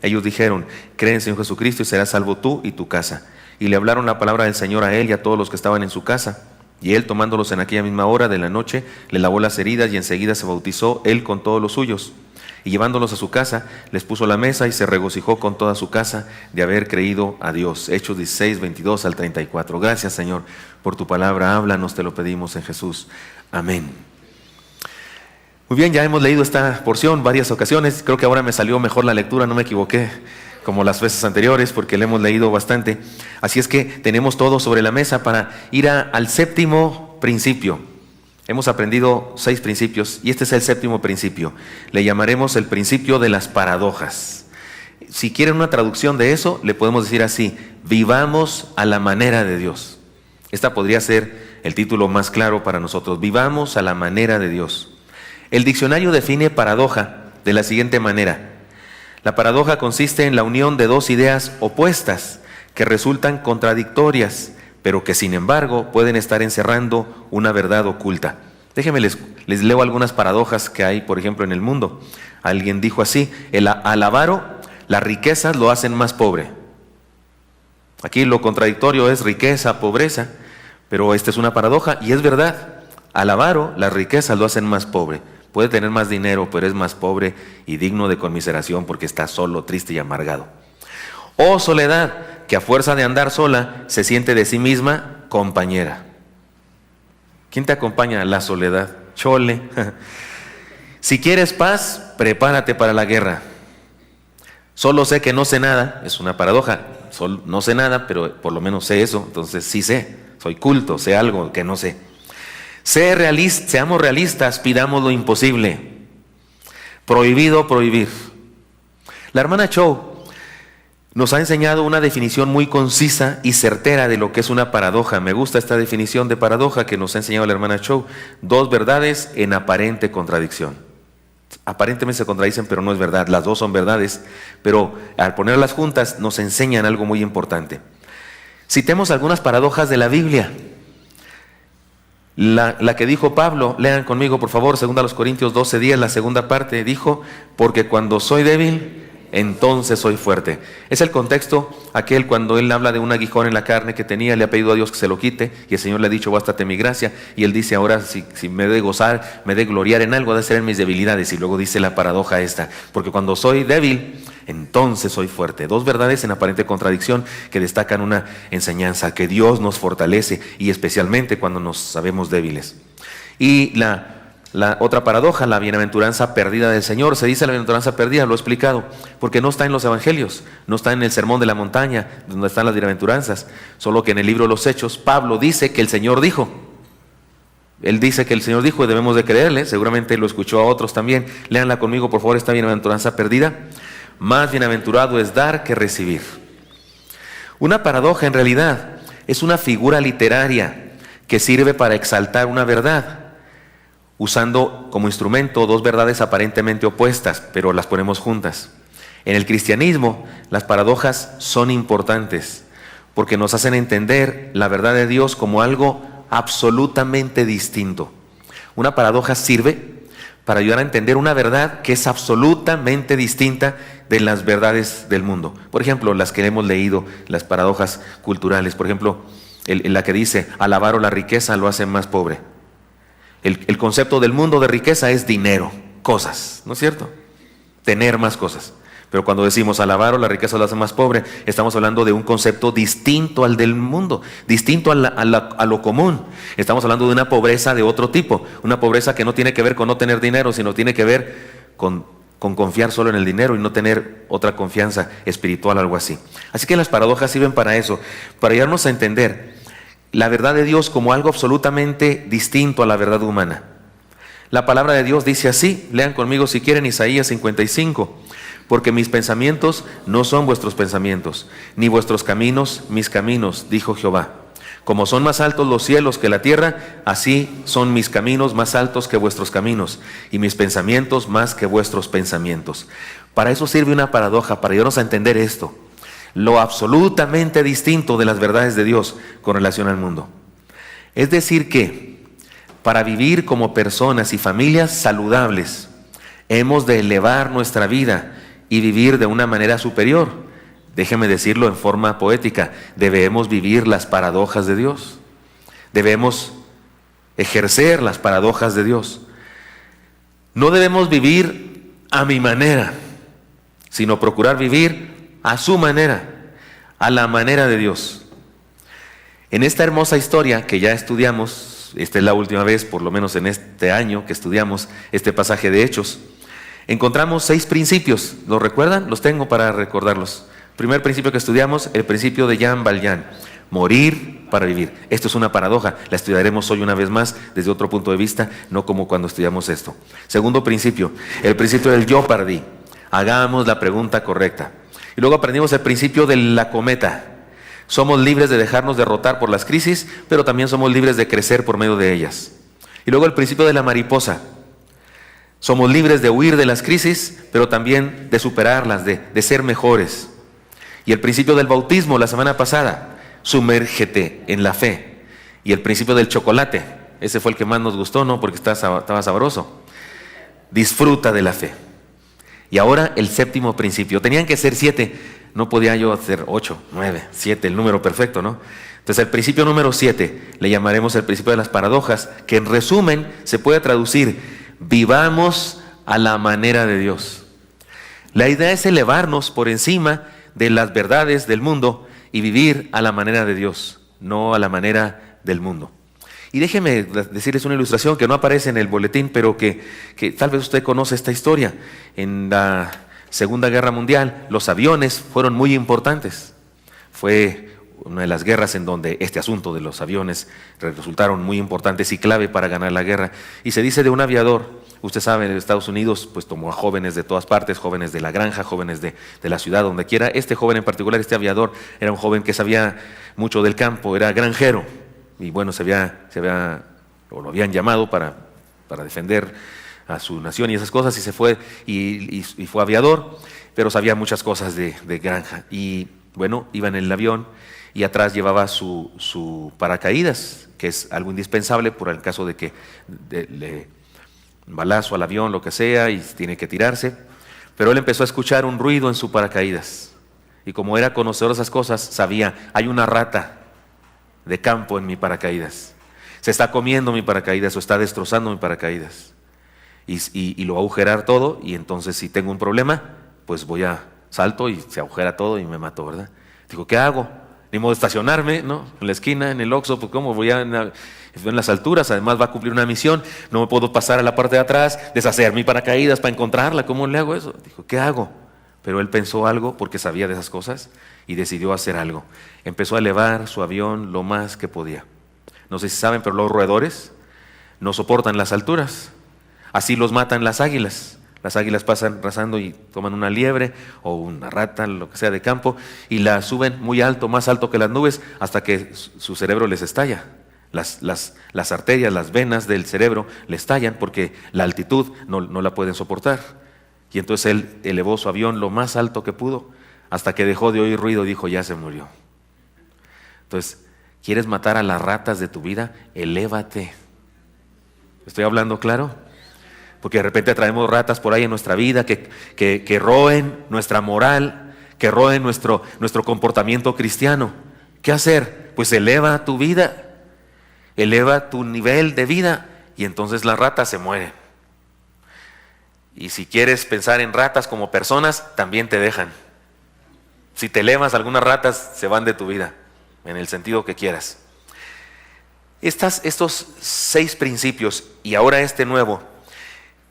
Ellos dijeron: cree en el Señor Jesucristo y serás salvo tú y tu casa. Y le hablaron la palabra del Señor a él y a todos los que estaban en su casa. Y él, tomándolos en aquella misma hora de la noche, le lavó las heridas y enseguida se bautizó él con todos los suyos. Y llevándolos a su casa, les puso la mesa y se regocijó con toda su casa de haber creído a Dios. Hechos 16, 22 al 34. Gracias, Señor, por tu palabra. Háblanos, te lo pedimos en Jesús. Amén. Muy bien, ya hemos leído esta porción varias ocasiones. Creo que ahora me salió mejor la lectura, no me equivoqué como las veces anteriores, porque le hemos leído bastante. Así es que tenemos todo sobre la mesa para ir al séptimo principio. Hemos aprendido 6 principios y este es el séptimo principio. Le llamaremos el principio de las paradojas. Si quieren una traducción de eso, le podemos decir así: vivamos a la manera de Dios. Esta podría ser el título más claro para nosotros: vivamos a la manera de Dios. El diccionario define paradoja de la siguiente manera: la paradoja consiste en la unión de dos ideas opuestas que resultan contradictorias, pero que sin embargo pueden estar encerrando una verdad oculta. Déjenme les leo algunas paradojas que hay, por ejemplo, en el mundo. Alguien dijo así: al avaro, las riquezas lo hacen más pobre. Aquí lo contradictorio es riqueza, pobreza, pero esta es una paradoja y es verdad. Al avaro, las riquezas lo hacen más pobre. Puede tener más dinero, pero es más pobre y digno de conmiseración porque está solo, triste y amargado. O soledad, que a fuerza de andar sola se siente de sí misma compañera. ¿Quién te acompaña? La soledad. Chole. Si quieres paz, prepárate para la guerra. Solo sé que no sé nada, es una paradoja. No sé nada, pero por lo menos sé eso, entonces sí sé. Soy culto, sé algo que no sé. Seamos realistas, pidamos lo imposible. Prohibido prohibir. La hermana Cho nos ha enseñado una definición muy concisa y certera de lo que es una paradoja. Me gusta esta definición de paradoja que nos ha enseñado la hermana Cho: 2 verdades en aparente contradicción. Aparentemente se contradicen, pero no es verdad. Las 2 son verdades, pero al ponerlas juntas nos enseñan algo muy importante. Citemos algunas paradojas de la Biblia. La que dijo Pablo, lean conmigo por favor, 2 Corintios 12:10, la segunda parte, dijo: porque cuando soy débil, entonces soy fuerte. Es el contexto aquel cuando él habla de un aguijón en la carne que tenía, le ha pedido a Dios que se lo quite, y el Señor le ha dicho: bástate mi gracia, y él dice: ahora si me he de gozar, me he de gloriar en algo, ha de ser en mis debilidades. Y luego dice la paradoja esta: porque cuando soy débil, entonces soy fuerte. 2 verdades en aparente contradicción que destacan una enseñanza: que Dios nos fortalece, y especialmente cuando nos sabemos débiles. Y la otra paradoja, la bienaventuranza perdida del Señor. Se dice la bienaventuranza perdida, lo he explicado, porque no está en los evangelios, no está en el sermón de la montaña, donde están las bienaventuranzas, solo que en el libro de los Hechos, Pablo dice que el Señor dijo. Él dice que el Señor dijo y debemos de creerle, seguramente lo escuchó a otros también. Léanla conmigo, por favor, esta bienaventuranza perdida: más bienaventurado es dar que recibir. Una paradoja en realidad es una figura literaria que sirve para exaltar una verdad, usando como instrumento 2 verdades aparentemente opuestas, pero las ponemos juntas. En el cristianismo, las paradojas son importantes porque nos hacen entender la verdad de Dios como algo absolutamente distinto. Una paradoja sirve para ayudar a entender una verdad que es absolutamente distinta de las verdades del mundo. Por ejemplo, las que hemos leído, las paradojas culturales. Por ejemplo, la que dice: al avaro la riqueza lo hace más pobre. El concepto del mundo de riqueza es dinero, cosas, ¿no es cierto? Tener más cosas. Pero cuando decimos al avaro la riqueza lo hace más pobre, estamos hablando de un concepto distinto al del mundo, distinto a lo común. Estamos hablando de una pobreza de otro tipo, una pobreza que no tiene que ver con no tener dinero, sino tiene que ver con confiar solo en el dinero y no tener otra confianza espiritual, algo así. Así que las paradojas sirven para eso, para ayudarnos a entender la verdad de Dios como algo absolutamente distinto a la verdad humana. La palabra de Dios dice así, lean conmigo si quieren Isaías 55: porque mis pensamientos no son vuestros pensamientos, ni vuestros caminos mis caminos, dijo Jehová. Como son más altos los cielos que la tierra, así son mis caminos más altos que vuestros caminos, y mis pensamientos más que vuestros pensamientos. Para eso sirve una paradoja, para ayudarnos a entender esto: lo absolutamente distinto de las verdades de Dios con relación al mundo. Es decir que, para vivir como personas y familias saludables, hemos de elevar nuestra vida y vivir de una manera superior. Déjeme decirlo en forma poética, debemos vivir las paradojas de Dios. Debemos ejercer las paradojas de Dios. No debemos vivir a mi manera, sino procurar vivir a su manera, a la manera de Dios. En esta hermosa historia que ya estudiamos, esta es la última vez, por lo menos en este año que estudiamos este pasaje de Hechos, encontramos 6 principios. ¿Los recuerdan? Los tengo para recordarlos. Primer principio que estudiamos, el principio de Jean Valjean: morir para vivir. Esto es una paradoja, la estudiaremos hoy una vez más desde otro punto de vista, no como cuando estudiamos esto. Segundo principio, el principio del yo pardí. Hagamos la pregunta correcta. Y luego aprendimos el principio de la cometa. Somos libres de dejarnos derrotar por las crisis, pero también somos libres de crecer por medio de ellas. Y luego el principio de la mariposa. Somos libres de huir de las crisis, pero también de superarlas, de ser mejores. Y el principio del bautismo la semana pasada: sumérgete en la fe. Y el principio del chocolate, ese fue el que más nos gustó, ¿no? Porque estaba sabroso. Disfruta de la fe. Y ahora el séptimo principio. Tenían que ser 7, no podía yo hacer 8, 9, 7, el número perfecto, ¿no? Entonces el principio número 7 le llamaremos el principio de las paradojas, que en resumen se puede traducir: vivamos a la manera de Dios. La idea es elevarnos por encima de las verdades del mundo y vivir a la manera de Dios, no a la manera del mundo. Y déjeme decirles una ilustración que no aparece en el boletín, pero que tal vez usted conoce esta historia. En la Segunda Guerra Mundial, los aviones fueron muy importantes. Fue una de las guerras en donde este asunto de los aviones resultaron muy importantes y clave para ganar la guerra. Y se dice de un aviador, usted sabe, en Estados Unidos pues tomó a jóvenes de todas partes, jóvenes de la granja, jóvenes de la ciudad, donde quiera. Este joven en particular, este aviador, era un joven que sabía mucho del campo, era granjero. Y bueno, lo habían llamado para defender a su nación y esas cosas, y se fue y fue aviador, pero sabía muchas cosas de granja. Y bueno, iba en el avión y atrás llevaba su paracaídas, que es algo indispensable por el caso de que le un balazo al avión, lo que sea, y tiene que tirarse. Pero él empezó a escuchar un ruido en su paracaídas, y como era conocedor de esas cosas, sabía: hay una rata de campo en mi paracaídas, se está comiendo mi paracaídas o está destrozando mi paracaídas, y lo va a agujerar todo, y entonces si tengo un problema, pues salto y se agujera todo y me mato, ¿verdad? Digo, ¿qué hago? Ni modo de estacionarme, ¿no? En la esquina, en el Oxxo, pues ¿cómo voy en las alturas? Además va a cumplir una misión, no me puedo pasar a la parte de atrás, deshacer mi paracaídas para encontrarla, ¿cómo le hago eso? Dijo, ¿qué hago? Pero él pensó algo, porque sabía de esas cosas, y decidió hacer algo. Empezó a elevar su avión lo más que podía. No sé si saben, pero los roedores no soportan las alturas. Así los matan las águilas. Las águilas pasan rasando y toman una liebre o una rata, lo que sea de campo, y la suben muy alto, más alto que las nubes, hasta que su cerebro les estalla. Las arterias, las venas del cerebro le estallan porque la altitud no la pueden soportar. Y entonces él elevó su avión lo más alto que pudo, hasta que dejó de oír ruido y dijo, ya se murió. Entonces, ¿quieres matar a las ratas de tu vida? Elévate. ¿Estoy hablando claro? Porque de repente traemos ratas por ahí en nuestra vida que roen nuestra moral, que roen nuestro comportamiento cristiano. ¿Qué hacer? Pues eleva tu vida, eleva tu nivel de vida, y entonces las ratas se mueren. Y si quieres pensar en ratas como personas, también te dejan. Si te elevas, algunas ratas se van de tu vida, en el sentido que quieras. Estos 6 principios, y ahora este nuevo,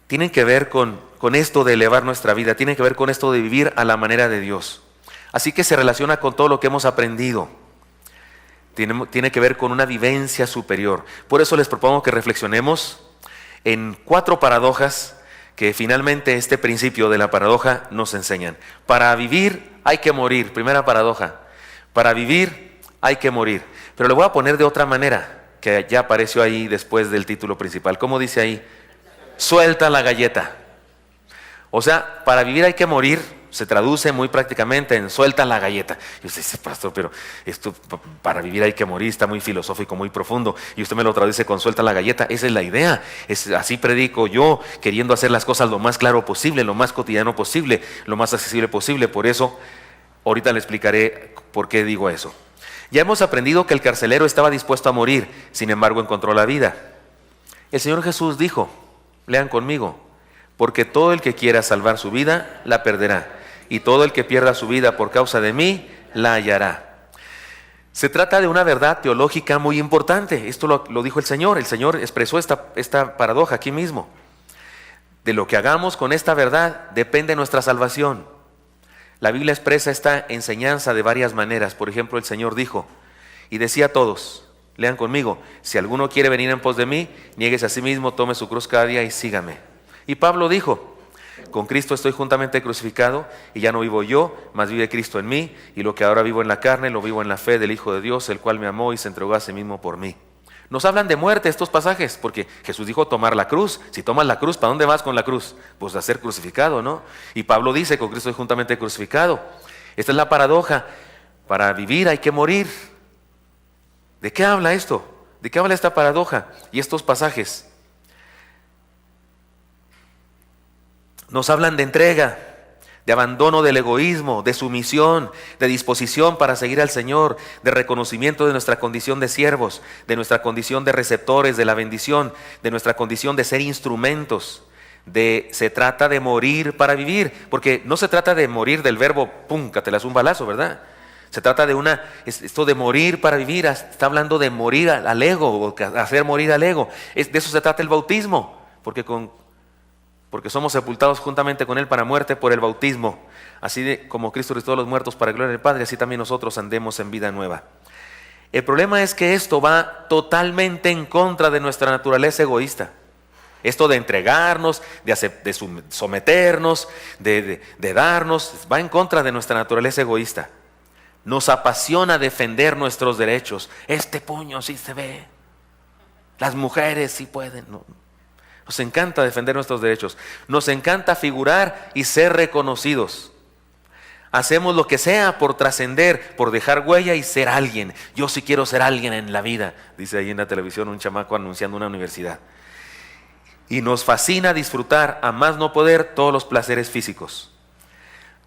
tienen que ver con esto de elevar nuestra vida, tienen que ver con esto de vivir a la manera de Dios. Así que se relaciona con todo lo que hemos aprendido. Tiene que ver con una vivencia superior. Por eso les propongo que reflexionemos en 4 paradojas que finalmente este principio de la paradoja nos enseñan. Para vivir hay que morir, primera paradoja. Para vivir hay que morir. Pero le voy a poner de otra manera, que ya apareció ahí después del título principal. ¿Cómo dice ahí? Suelta la galleta. O sea, para vivir hay que morir, se traduce muy prácticamente en suelta la galleta. Y usted dice, pastor, pero esto para vivir hay que morir, está muy filosófico, muy profundo. Y usted me lo traduce con suelta la galleta. Esa es la idea. Así predico yo, queriendo hacer las cosas lo más claro posible, lo más cotidiano posible, lo más accesible posible. Por eso, ahorita le explicaré por qué digo eso. Ya hemos aprendido que el carcelero estaba dispuesto a morir, sin embargo encontró la vida. El Señor Jesús dijo, lean conmigo, porque todo el que quiera salvar su vida, la perderá. Y todo el que pierda su vida por causa de mí, la hallará. Se trata de una verdad teológica muy importante. Esto lo dijo el Señor. El Señor expresó esta paradoja aquí mismo. De lo que hagamos con esta verdad depende nuestra salvación. La Biblia expresa esta enseñanza de varias maneras. Por ejemplo, el Señor dijo, y decía a todos, lean conmigo, si alguno quiere venir en pos de mí, niéguese a sí mismo, tome su cruz cada día y sígame. Y Pablo dijo, con Cristo estoy juntamente crucificado, y ya no vivo yo, mas vive Cristo en mí, y lo que ahora vivo en la carne, lo vivo en la fe del Hijo de Dios, el cual me amó y se entregó a sí mismo por mí. Nos hablan de muerte estos pasajes, porque Jesús dijo tomar la cruz. Si tomas la cruz, ¿para dónde vas con la cruz? Pues a ser crucificado, ¿no? Y Pablo dice, con Cristo estoy juntamente crucificado. Esta es la paradoja. Para vivir hay que morir. ¿De qué habla esto? ¿De qué habla esta paradoja y estos pasajes? Nos hablan de entrega, de abandono del egoísmo, de sumisión, de disposición para seguir al Señor, de reconocimiento de nuestra condición de siervos, de nuestra condición de receptores de la bendición, de nuestra condición de ser instrumentos. Se trata de morir para vivir, porque no se trata de morir del verbo pum, catelas un balazo, ¿verdad? Se trata de esto de morir para vivir, está hablando de morir al ego, hacer morir al ego. De eso se trata el bautismo, porque somos sepultados juntamente con Él para muerte por el bautismo. Así como Cristo resucitó a los muertos para gloria del Padre, así también nosotros andemos en vida nueva. El problema es que esto va totalmente en contra de nuestra naturaleza egoísta. Esto de entregarnos, de someternos, de darnos, va en contra de nuestra naturaleza egoísta. Nos apasiona defender nuestros derechos. Este puño sí se ve. Las mujeres sí pueden. No. Nos encanta defender nuestros derechos. Nos encanta figurar y ser reconocidos. Hacemos lo que sea por trascender, por dejar huella y ser alguien. Yo sí quiero ser alguien en la vida, dice ahí en la televisión un chamaco anunciando una universidad. Y nos fascina disfrutar a más no poder todos los placeres físicos.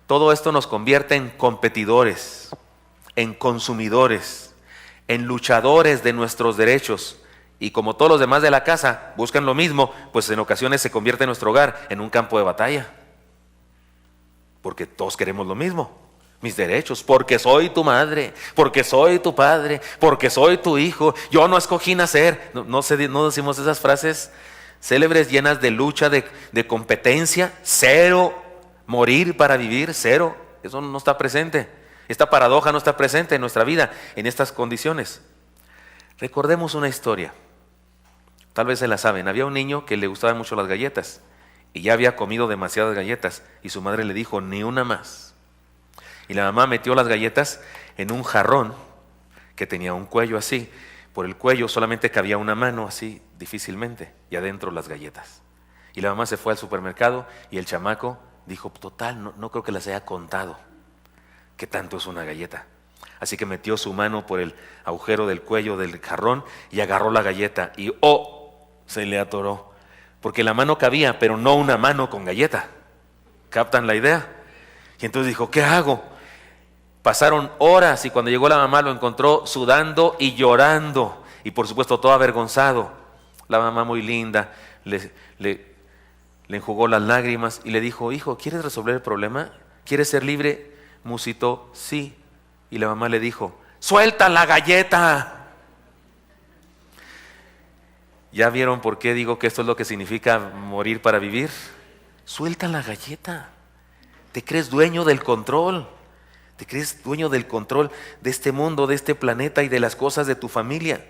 Todo esto nos convierte en competidores, en consumidores, en luchadores de nuestros derechos. Y como todos los demás de la casa buscan lo mismo, pues en ocasiones se convierte nuestro hogar en un campo de batalla. Porque todos queremos lo mismo. Mis derechos, porque soy tu madre, porque soy tu padre, porque soy tu hijo. Yo no escogí nacer. No decimos esas frases célebres llenas de lucha, de competencia. Cero, morir para vivir, cero. Eso no está presente. Esta paradoja no está presente en nuestra vida en estas condiciones. Recordemos una historia. Tal vez se la saben. Había un niño que le gustaban mucho las galletas y ya había comido demasiadas galletas y su madre le dijo, ni una más. Y la mamá metió las galletas en un jarrón que tenía un cuello así. Por el cuello solamente cabía una mano así, difícilmente, y adentro las galletas. Y la mamá se fue al supermercado y el chamaco dijo, total, no creo que las haya contado. ¿Qué tanto es una galleta? Así que metió su mano por el agujero del cuello del jarrón y agarró la galleta y se le atoró. Porque la mano cabía, pero no una mano con galleta. ¿Captan la idea? Y entonces dijo, ¿qué hago? Pasaron horas y cuando llegó la mamá lo encontró sudando y llorando. Y por supuesto todo avergonzado. La mamá muy linda le enjugó las lágrimas y le dijo, hijo, ¿quieres resolver el problema? ¿Quieres ser libre? Musitó, sí. Y la mamá le dijo, ¡suelta la galleta! ¿Ya vieron por qué digo que esto es lo que significa morir para vivir? Suelta la galleta. Te crees dueño del control. Te crees dueño del control de este mundo, de este planeta y de las cosas de tu familia.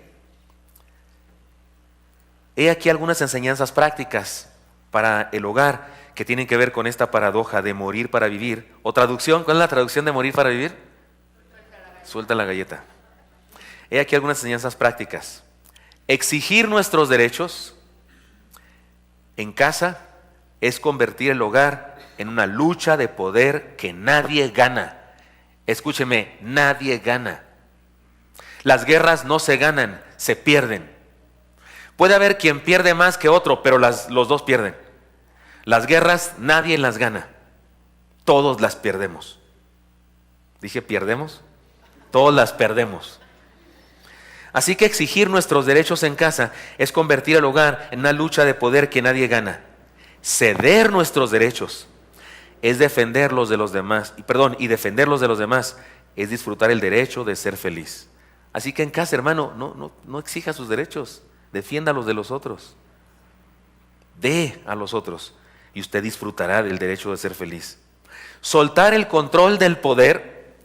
He aquí algunas enseñanzas prácticas para el hogar que tienen que ver con esta paradoja de morir para vivir. O traducción, ¿cuál es la traducción de morir para vivir? Suelta la galleta. He aquí algunas enseñanzas prácticas. Exigir nuestros derechos en casa es convertir el hogar en una lucha de poder que nadie gana. Escúcheme, nadie gana. Las guerras no se ganan, se pierden. Puede haber quien pierde más que otro, pero los dos pierden. Las guerras nadie las gana, todos las perdemos. ¿Dije perdemos? Todos las perdemos. Así que exigir nuestros derechos en casa es convertir el hogar en una lucha de poder que nadie gana. Ceder nuestros derechos es defenderlos de los demás, y defenderlos de los demás es disfrutar el derecho de ser feliz. Así que en casa, hermano, no exija sus derechos, defienda los de los otros. Dé a los otros y usted disfrutará del derecho de ser feliz. Soltar el control del poder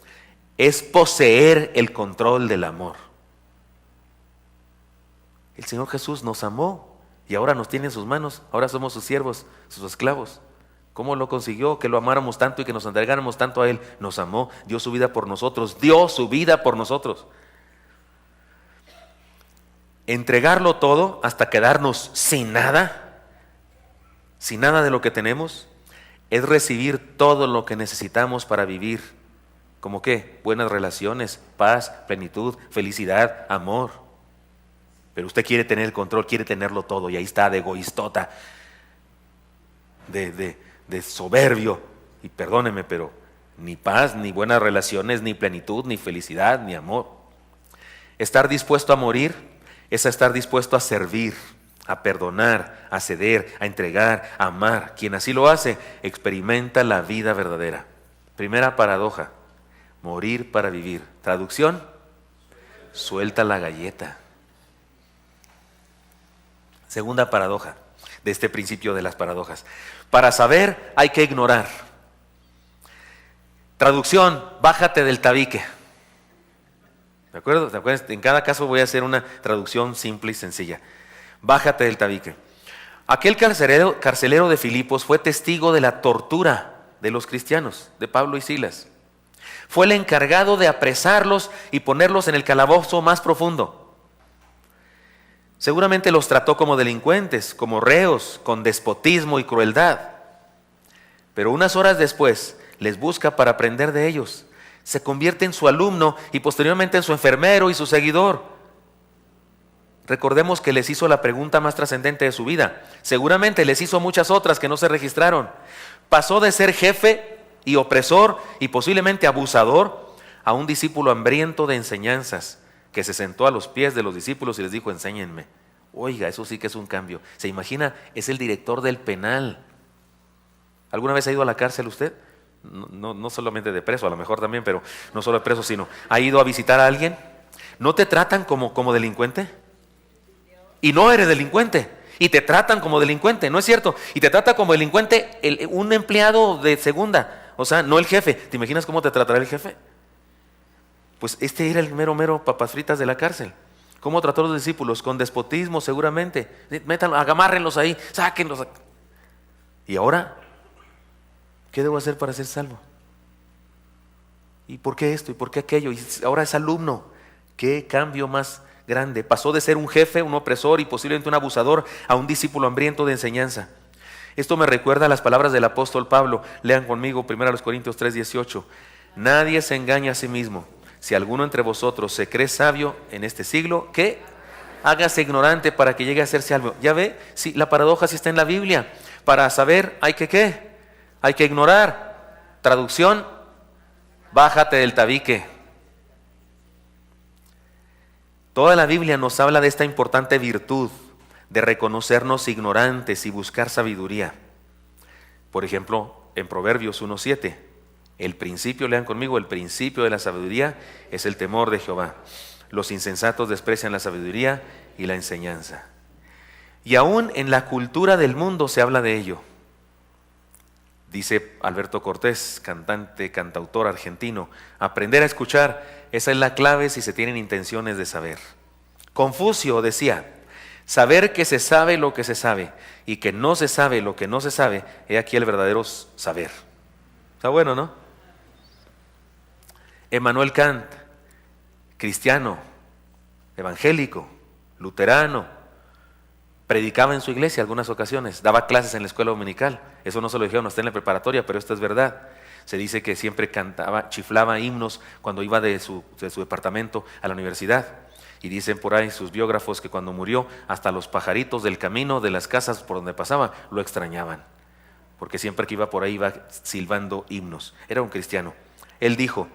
es poseer el control del amor. El Señor Jesús nos amó y ahora nos tiene en sus manos, ahora somos sus siervos, sus esclavos. ¿Cómo lo consiguió? Que lo amáramos tanto y que nos entregáramos tanto a Él. Nos amó, dio su vida por nosotros, dio su vida por nosotros. Entregarlo todo hasta quedarnos sin nada de lo que tenemos, es recibir todo lo que necesitamos para vivir. ¿Cómo qué? Buenas relaciones, paz, plenitud, felicidad, amor. Pero usted quiere tener el control, quiere tenerlo todo, y ahí está de egoístota, de soberbio. Y perdóneme, pero ni paz, ni buenas relaciones, ni plenitud, ni felicidad, ni amor. Estar dispuesto a morir es estar dispuesto a servir, a perdonar, a ceder, a entregar, a amar. Quien así lo hace, experimenta la vida verdadera. Primera paradoja, morir para vivir. Traducción, suelta la galleta. Segunda paradoja de este principio de las paradojas. Para saber hay que ignorar. Traducción, bájate del tabique. ¿De acuerdo? ¿Te acuerdas? En cada caso voy a hacer una traducción simple y sencilla. Bájate del tabique. Aquel carcelero de Filipos fue testigo de la tortura de los cristianos, de Pablo y Silas. Fue el encargado de apresarlos y ponerlos en el calabozo más profundo. Seguramente los trató como delincuentes, como reos, con despotismo y crueldad. Pero unas horas después les busca para aprender de ellos. Se convierte en su alumno y posteriormente en su enfermero y su seguidor. Recordemos que les hizo la pregunta más trascendente de su vida. Seguramente les hizo muchas otras que no se registraron. Pasó de ser jefe y opresor y posiblemente abusador a un discípulo hambriento de enseñanzas que se sentó a los pies de los discípulos y les dijo: enséñenme. Oiga, eso sí que es un cambio. ¿Se imagina? Es el director del penal. ¿Alguna vez ha ido a la cárcel usted? No solamente de preso, a lo mejor también, pero no solo de preso, sino ¿ha ido a visitar a alguien? ¿No te tratan como delincuente? Y no eres delincuente, y te tratan como delincuente, ¿no es cierto? Y te trata como delincuente un empleado de segunda, o sea, no el jefe. ¿Te imaginas cómo te tratará el jefe? Pues este era el mero papas fritas de la cárcel. ¿Cómo trató a los discípulos? Con despotismo seguramente. Métanlos, agárrenlos ahí, sáquenlos. Y ahora, ¿qué debo hacer para ser salvo? ¿Y por qué esto? ¿Y por qué aquello? Y ahora es alumno. ¿Qué cambio más grande? Pasó de ser un jefe, un opresor y posiblemente un abusador a un discípulo hambriento de enseñanza. Esto me recuerda a las palabras del apóstol Pablo. Lean conmigo 1 Corintios 3:18. Nadie se engaña a sí mismo. Si alguno entre vosotros se cree sabio en este siglo, ¿qué? Hágase ignorante para que llegue a ser salvo. ¿Ya ve? Sí, la paradoja sí está en la Biblia. Para saber hay que ¿qué? Hay que ignorar. Traducción, bájate del tabique. Toda la Biblia nos habla de esta importante virtud de reconocernos ignorantes y buscar sabiduría. Por ejemplo, en Proverbios 1:7, el principio, lean conmigo, el principio de la sabiduría es el temor de Jehová. Los insensatos desprecian la sabiduría y la enseñanza. Y aún en la cultura del mundo se habla de ello. Dice Alberto Cortés, cantautor argentino, aprender a escuchar, esa es la clave si se tienen intenciones de saber. Confucio decía, saber que se sabe lo que se sabe y que no se sabe lo que no se sabe, he aquí el verdadero saber. Está bueno, ¿no? Emmanuel Kant, cristiano, evangélico, luterano, Predicaba en su iglesia algunas ocasiones, daba clases en la escuela dominical. Eso no se lo dijeron a usted en la preparatoria, pero esto es verdad. Se dice que siempre cantaba, chiflaba himnos cuando iba de su departamento a la universidad. Y dicen por ahí sus biógrafos que cuando murió, hasta los pajaritos del camino de las casas por donde pasaba lo extrañaban. Porque siempre que iba por ahí iba silbando himnos. Era un cristiano. Él dijo: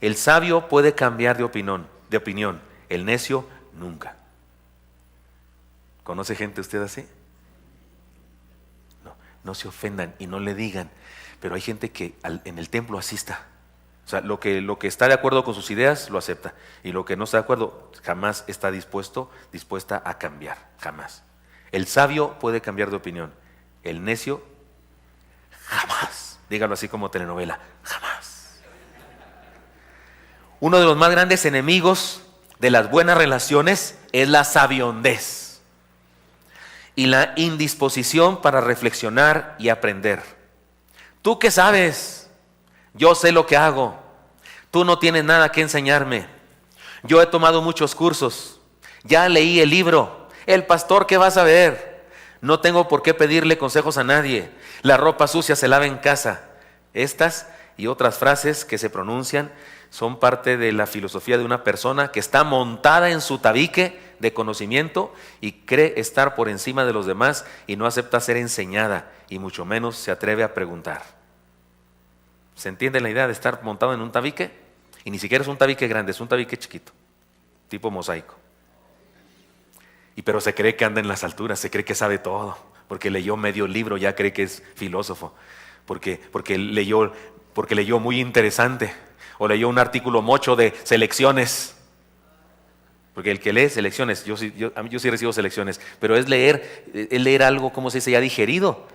el sabio puede cambiar de opinión, el necio nunca. ¿Conoce gente usted así? No se ofendan y no le digan, pero hay gente que en el templo así está. O sea, lo que está de acuerdo con sus ideas lo acepta, y lo que no está de acuerdo jamás está dispuesta a cambiar, jamás. El sabio puede cambiar de opinión, el necio jamás. Dígalo así como telenovela, jamás. Uno de los más grandes enemigos de las buenas relaciones es la sabiondez y la indisposición para reflexionar y aprender. ¿Tú qué sabes? Yo sé lo que hago. Tú no tienes nada que enseñarme. Yo he tomado muchos cursos. Ya leí el libro. El pastor, ¿qué va a saber? No tengo por qué pedirle consejos a nadie. La ropa sucia se lava en casa. Estas y otras frases que se pronuncian son parte de la filosofía de una persona que está montada en su tabique de conocimiento y cree estar por encima de los demás y no acepta ser enseñada y mucho menos se atreve a preguntar. ¿Se entiende la idea de estar montado en un tabique? Y ni siquiera es un tabique grande, es un tabique chiquito, tipo mosaico. Pero se cree que anda en las alturas, se cree que sabe todo, porque leyó medio libro, ya cree que es filósofo, porque leyó muy interesante, o leyó un artículo mocho de selecciones. Porque el que lee selecciones, yo sí recibo selecciones, pero es leer algo, ¿cómo se dice?, ya digerido.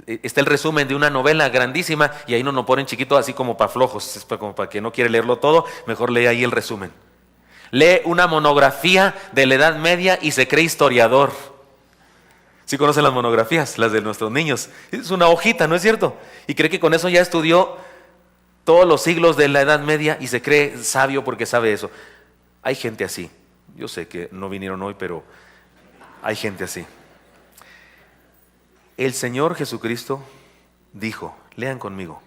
Está el resumen de una novela grandísima y ahí nos ponen chiquito así como para flojos, como para que no quiere leerlo todo, mejor lee ahí el resumen. Lee una monografía de la Edad Media y se cree historiador. ¿Sí conocen las monografías? Las de nuestros niños. Es una hojita, ¿no es cierto? Y cree que con eso ya estudió todos los siglos de la Edad Media y se cree sabio porque sabe eso. Hay gente así. Yo sé que no vinieron hoy, pero hay gente así. El Señor Jesucristo dijo, lean conmigo: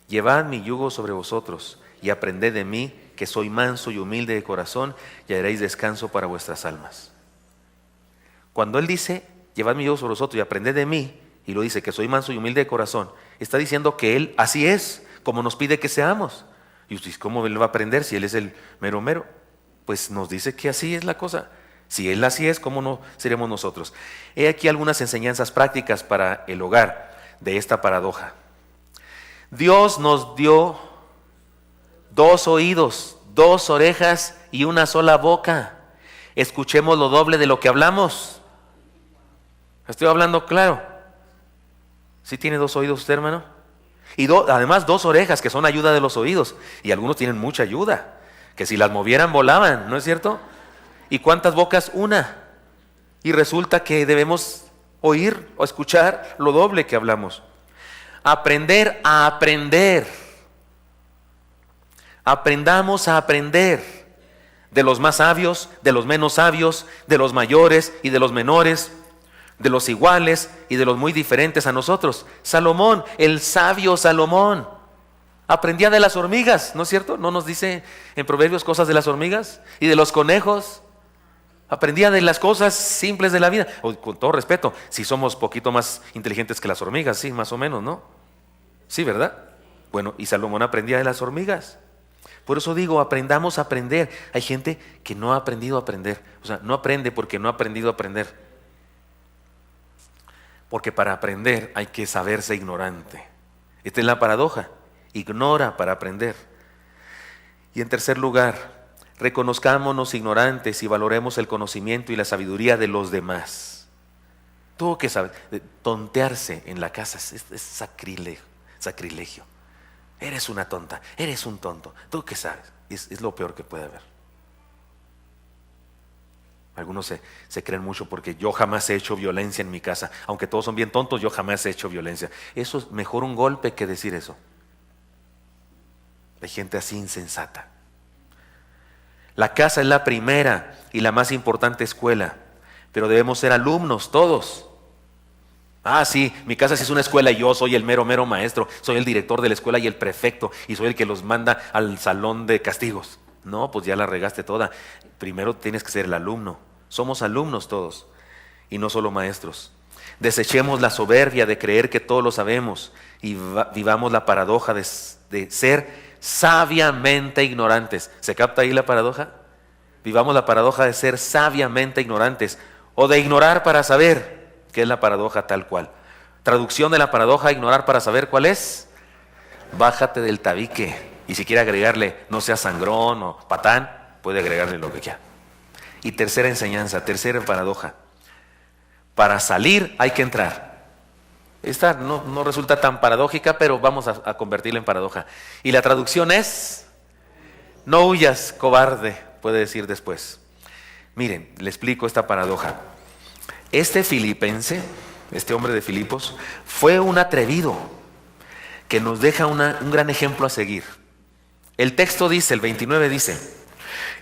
llevad mi yugo sobre vosotros y aprended de mí, que soy manso y humilde de corazón, y haréis descanso para vuestras almas. Cuando Él dice, llevad mi yugo sobre vosotros y aprended de mí, y lo dice que soy manso y humilde de corazón, está diciendo que Él así es, como nos pide que seamos. Y usted, ¿cómo Él va a aprender si Él es el mero mero? Pues nos dice que así es la cosa. Si Él así es, ¿cómo no seremos nosotros? He aquí algunas enseñanzas prácticas para el hogar de esta paradoja. Dios nos dio 2 oídos, 2 orejas y una sola boca. Escuchemos lo doble de lo que hablamos. ¿Estoy hablando claro? ¿Sí tiene 2 oídos usted, hermano? Y además 2 orejas, que son ayuda de los oídos. Y algunos tienen mucha ayuda, que si las movieran volaban, ¿no es cierto? ¿Y cuántas bocas? Una. Y resulta que debemos oír o escuchar lo doble que hablamos. Aprender a aprender. Aprendamos a aprender de los más sabios, de los menos sabios, de los mayores y de los menores, de los iguales y de los muy diferentes a nosotros. Salomón, el sabio Salomón, aprendía de las hormigas, ¿no es cierto? ¿No nos dice en Proverbios cosas de las hormigas y de los conejos? Aprendía de las cosas simples de la vida. Con todo respeto, si somos poquito más inteligentes que las hormigas, sí, más o menos, ¿no? Sí, ¿verdad? Bueno, y Salomón aprendía de las hormigas. Por eso digo, aprendamos a aprender. Hay gente que no ha aprendido a aprender. O sea, no aprende porque no ha aprendido a aprender. Porque para aprender hay que saberse ignorante. Esta es la paradoja. Ignora para aprender. Y en tercer lugar, reconozcámonos ignorantes y valoremos el conocimiento y la sabiduría de los demás. Tú que sabes, tontearse en la casa es sacrilegio. Eres una tonta, eres un tonto. Tú que sabes, es lo peor que puede haber. Algunos se creen mucho porque yo jamás he hecho violencia en mi casa. Aunque todos son bien tontos, yo jamás he hecho violencia. Eso es mejor un golpe que decir eso. Hay gente así insensata. La casa es la primera y la más importante escuela. pero debemos ser alumnos todos. Ah, sí, mi casa sí es una escuela y yo soy el mero maestro, soy el director de la escuela y el prefecto y soy el que los manda al salón de castigos. No, pues ya la regaste toda. Primero tienes que ser el alumno. Somos alumnos todos y no solo maestros. Desechemos la soberbia de creer que todo lo sabemos y vivamos la paradoja de ser sabiamente ignorantes. ¿Se capta ahí la paradoja? Vivamos la paradoja de ser sabiamente ignorantes o de ignorar para saber. ¿Qué es la paradoja tal cual? Traducción de la paradoja, ignorar para saber cuál es. Bájate del tabique. Y si quiere agregarle, no sea sangrón o patán, puede agregarle lo que quiera. Y tercera enseñanza, tercera paradoja. Para salir hay que entrar. Esta no resulta tan paradójica, pero vamos a convertirla en paradoja. Y la traducción es, no huyas, cobarde, puede decir después. Miren, le explico esta paradoja. Este filipense, este hombre de Filipos, fue un atrevido que nos deja un gran ejemplo a seguir. El texto dice, el 29 dice,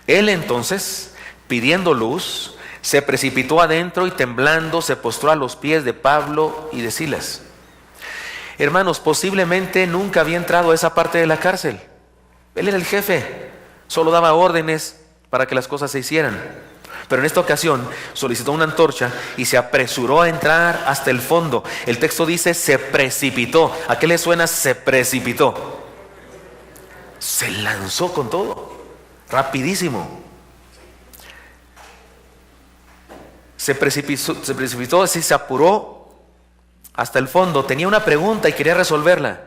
él entonces, pidiendo luz, se precipitó adentro y temblando se postró a los pies de Pablo y de Silas. Hermanos, posiblemente nunca había entrado a esa parte de la cárcel. Él era el jefe, solo daba órdenes para que las cosas se hicieran. Pero en esta ocasión solicitó una antorcha y se apresuró a entrar hasta el fondo. El texto dice se precipitó. ¿A qué le suena se precipitó? Se lanzó con todo, rapidísimo. Se precipitó, así se apuró hasta el fondo. Tenía una pregunta y quería resolverla.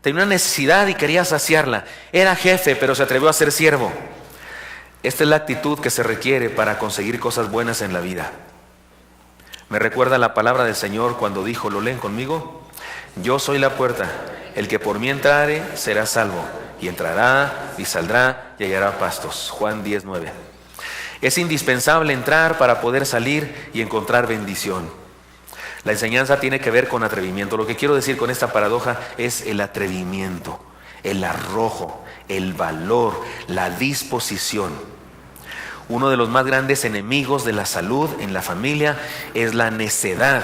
Tenía una necesidad y quería saciarla. Era jefe, pero se atrevió a ser siervo. Esta es la actitud que se requiere para conseguir cosas buenas en la vida. Me recuerda la palabra del Señor cuando dijo, ¿lo leen conmigo? Yo soy la puerta, el que por mí entrare será salvo, y entrará y saldrá y hallará pastos. Juan 10:9. Es indispensable entrar para poder salir y encontrar bendición. La enseñanza tiene que ver con atrevimiento. Lo que quiero decir con esta paradoja es el atrevimiento, el arrojo, el valor, la disposición. Uno de los más grandes enemigos de la salud en la familia es la necedad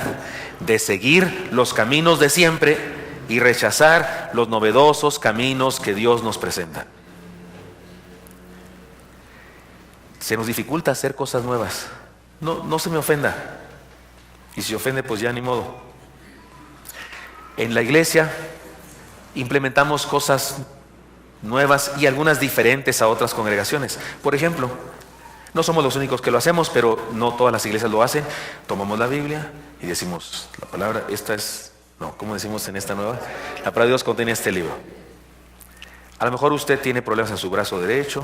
de seguir los caminos de siempre y rechazar los novedosos caminos que Dios nos presenta. Se nos dificulta hacer cosas nuevas. No se me ofenda. Y si se ofende, pues ya ni modo. En la iglesia implementamos cosas nuevas y algunas diferentes a otras congregaciones. Por ejemplo, no somos los únicos que lo hacemos, pero no todas las iglesias lo hacen. Tomamos la Biblia y decimos, la palabra, ¿cómo decimos en esta nueva? La palabra de Dios contiene este libro. A lo mejor usted tiene problemas en su brazo derecho,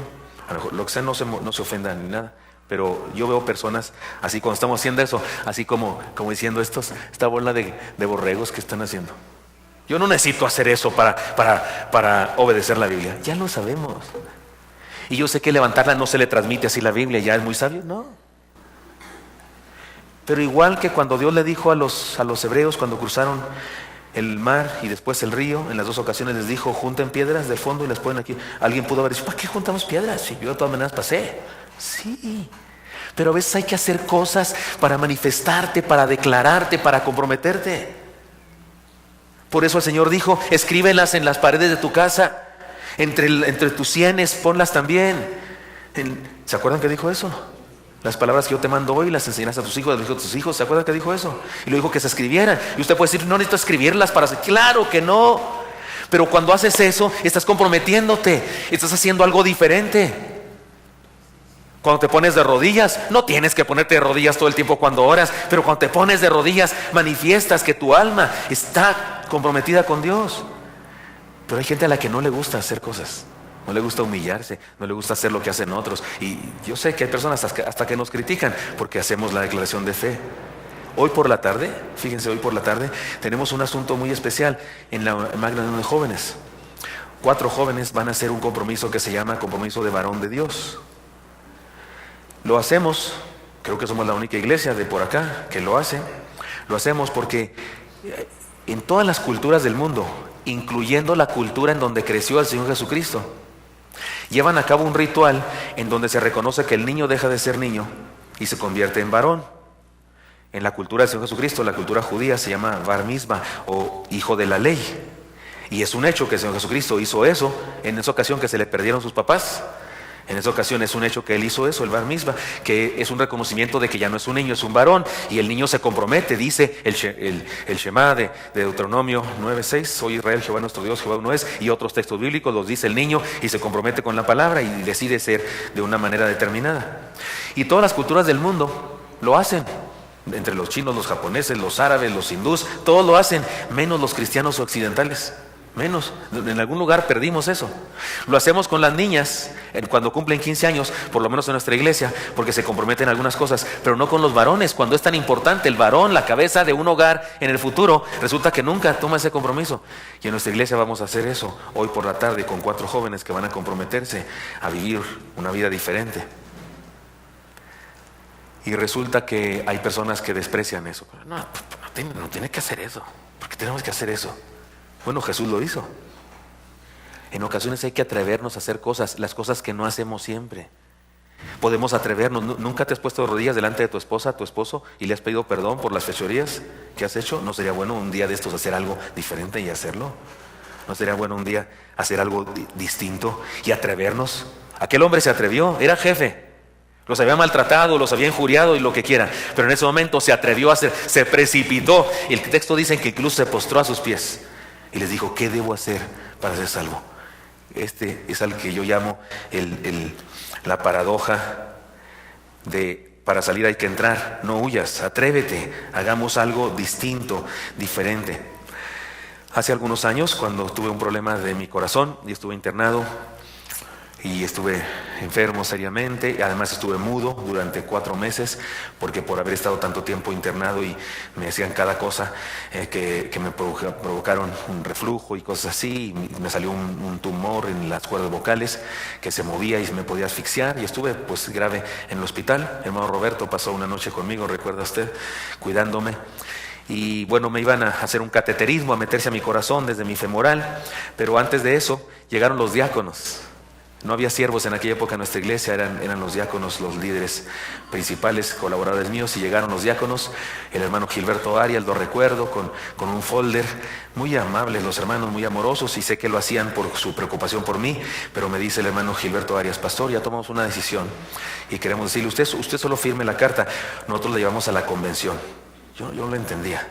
a lo mejor lo que sea, no se ofenda ni nada, pero yo veo personas así cuando estamos haciendo eso, así como diciendo esta bola de borregos que están haciendo. Yo no necesito hacer eso para obedecer la Biblia, ya lo sabemos. Y yo sé que levantarla no se le transmite así la Biblia, ya es muy sabio, no. Pero igual que cuando Dios le dijo a los hebreos cuando cruzaron el mar y después el río, en las dos ocasiones les dijo, junten piedras del fondo y las ponen aquí. Alguien pudo haber dicho, ¿para qué juntamos piedras? Si yo de todas maneras pasé. Sí, pero a veces hay que hacer cosas para manifestarte, para declararte, para comprometerte. Por eso el Señor dijo, escríbelas en las paredes de tu casa. Entre tus sienes, ponlas también. ¿Se acuerdan que dijo eso? Las palabras que yo te mando hoy las enseñarás a tus hijos, a los hijos de tus hijos. ¿Se acuerdan que dijo eso? Y lo dijo que se escribieran. Y usted puede decir, no necesito escribirlas para hacer. Claro que no. Pero cuando haces eso, estás comprometiéndote. Estás haciendo algo diferente. Cuando te pones de rodillas, no tienes que ponerte de rodillas todo el tiempo cuando oras. Pero cuando te pones de rodillas, manifiestas que tu alma está comprometida con Dios. Pero hay gente a la que no le gusta hacer cosas, no le gusta humillarse, no le gusta hacer lo que hacen otros. Y yo sé que hay personas hasta que nos critican porque hacemos la declaración de fe. Hoy por la tarde, fíjense, hoy por la tarde tenemos un asunto muy especial en la Magna de Jóvenes. 4 jóvenes van a hacer un compromiso que se llama compromiso de varón de Dios. Lo hacemos, creo que somos la única iglesia de por acá que lo hace. Lo hacemos porque en todas las culturas del mundo, incluyendo la cultura en donde creció el Señor Jesucristo, llevan a cabo un ritual en donde se reconoce que el niño deja de ser niño y se convierte en varón. En la cultura del Señor Jesucristo, la cultura judía, se llama bar mitzvah o hijo de la ley. Y es un hecho que el Señor Jesucristo hizo eso en esa ocasión que se le perdieron sus papás. En esa ocasión es un hecho que Él hizo eso, el bar mitzvah, que es un reconocimiento de que ya no es un niño, es un varón. Y el niño se compromete, dice el Shema de Deuteronomio 9:6, soy Israel, Jehová nuestro Dios, Jehová uno es. Y otros textos bíblicos los dice el niño y se compromete con la palabra y decide ser de una manera determinada. Y todas las culturas del mundo lo hacen. Entre los chinos, los japoneses, los árabes, los hindús, todos lo hacen, menos los cristianos occidentales. Menos, en algún lugar perdimos eso. Lo hacemos con las niñas cuando cumplen 15 años, por lo menos en nuestra iglesia, porque se comprometen en algunas cosas, pero no con los varones. Cuando es tan importante el varón, la cabeza de un hogar en el futuro, resulta que nunca toma ese compromiso. Y en nuestra iglesia vamos a hacer eso hoy por la tarde con 4 jóvenes que van a comprometerse a vivir una vida diferente. Y resulta que hay personas que desprecian eso. No tiene que hacer eso. ¿Por qué tenemos que hacer eso? Bueno, Jesús lo hizo. En ocasiones hay que atrevernos a hacer cosas, las cosas que no hacemos siempre. Podemos atrevernos. ¿Nunca te has puesto de rodillas delante de tu esposa, tu esposo, y le has pedido perdón por las fechorías que has hecho? ¿No sería bueno un día de estos hacer algo diferente y hacerlo? ¿No sería bueno un día hacer algo distinto y atrevernos? Aquel hombre se atrevió, era jefe. Los había maltratado, los había injuriado y lo que quiera. Pero en ese momento se atrevió a hacer, se precipitó. Y el texto dice que incluso se postró a sus pies. Y les dijo, ¿qué debo hacer para ser salvo? Este es al que yo llamo la paradoja de para salir hay que entrar. No huyas, atrévete, hagamos algo distinto, diferente. Hace algunos años, cuando tuve un problema de mi corazón y estuve internado y estuve enfermo seriamente, además estuve mudo durante 4 meses porque por haber estado tanto tiempo internado y me hacían cada cosa que me provocaron un reflujo y cosas así, y me salió un tumor en las cuerdas vocales que se movía y me podía asfixiar y estuve pues grave en el hospital. El hermano Roberto pasó una noche conmigo, recuerda usted, cuidándome. Y bueno, me iban a hacer un cateterismo, a meterse a mi corazón desde mi femoral, pero antes de eso llegaron los diáconos. No había siervos en aquella época en nuestra iglesia, eran los diáconos los líderes principales, colaboradores míos, y llegaron los diáconos, el hermano Gilberto Arias, lo recuerdo, con un folder, muy amables los hermanos, muy amorosos, y sé que lo hacían por su preocupación por mí, pero me dice el hermano Gilberto Arias, pastor, ya tomamos una decisión, y queremos decirle, usted solo firme la carta, nosotros la llevamos a la convención. Yo no lo entendía.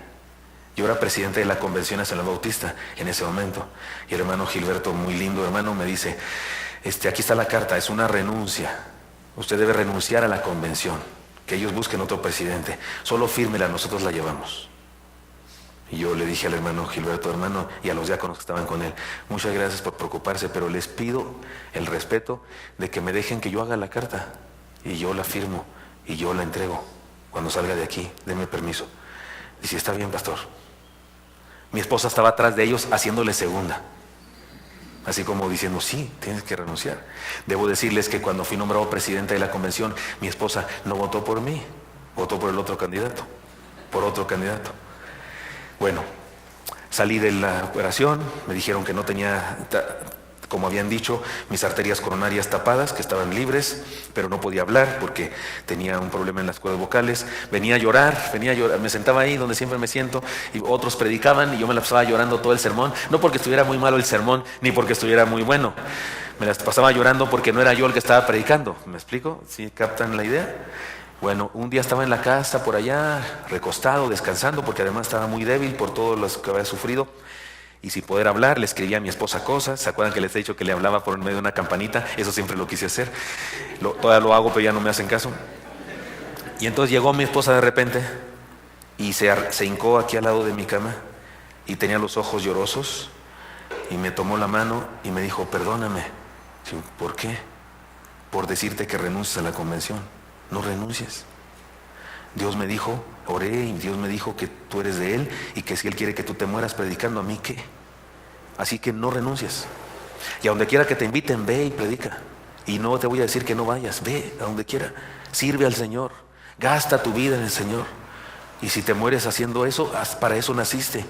Yo era presidente de la convención de San Luis Bautista en ese momento, y el hermano Gilberto, muy lindo hermano, me dice, aquí está la carta, es una renuncia. Usted debe renunciar a la convención, que ellos busquen otro presidente. Solo fírmela, nosotros la llevamos. Y yo le dije al hermano Gilberto, hermano, y a los diáconos que estaban con él, muchas gracias por preocuparse, pero les pido el respeto de que me dejen que yo haga la carta. Y yo la firmo, y yo la entrego. Cuando salga de aquí, denme permiso. Dice, está bien, pastor. Mi esposa estaba atrás de ellos haciéndole segunda. Así como diciendo, sí, tienes que renunciar. Debo decirles que cuando fui nombrado presidente de la convención, mi esposa no votó por mí, votó por el otro candidato, por otro candidato. Bueno, salí de la operación, me dijeron que no tenía, como habían dicho, mis arterias coronarias tapadas, que estaban libres, pero no podía hablar porque tenía un problema en las cuerdas vocales. Venía a llorar, me sentaba ahí donde siempre me siento, y otros predicaban y yo me la pasaba llorando todo el sermón, no porque estuviera muy malo el sermón, ni porque estuviera muy bueno. Me las pasaba llorando porque no era yo el que estaba predicando. ¿Me explico? ¿Sí captan la idea? Bueno, un día estaba en la casa por allá, recostado, descansando, porque además estaba muy débil por todo lo que había sufrido. Y sin poder hablar, le escribía a mi esposa cosas. ¿Se acuerdan que les he dicho que le hablaba por medio de una campanita? Eso siempre lo quise hacer. Todavía lo hago, pero ya no me hacen caso. Y entonces llegó mi esposa de repente y se hincó aquí al lado de mi cama y tenía los ojos llorosos y me tomó la mano y me dijo, perdóname. ¿Por qué? Por decirte que renuncies a la convención. No renuncies. Dios me dijo, oré y Dios me dijo que tú eres de Él y que si Él quiere que tú te mueras predicando, ¿a mí qué? Así que no renuncies. Y a donde quiera que te inviten, ve y predica. Y no te voy a decir que no vayas, ve a donde quiera. Sirve al Señor, gasta tu vida en el Señor. Y si te mueres haciendo eso, para eso naciste.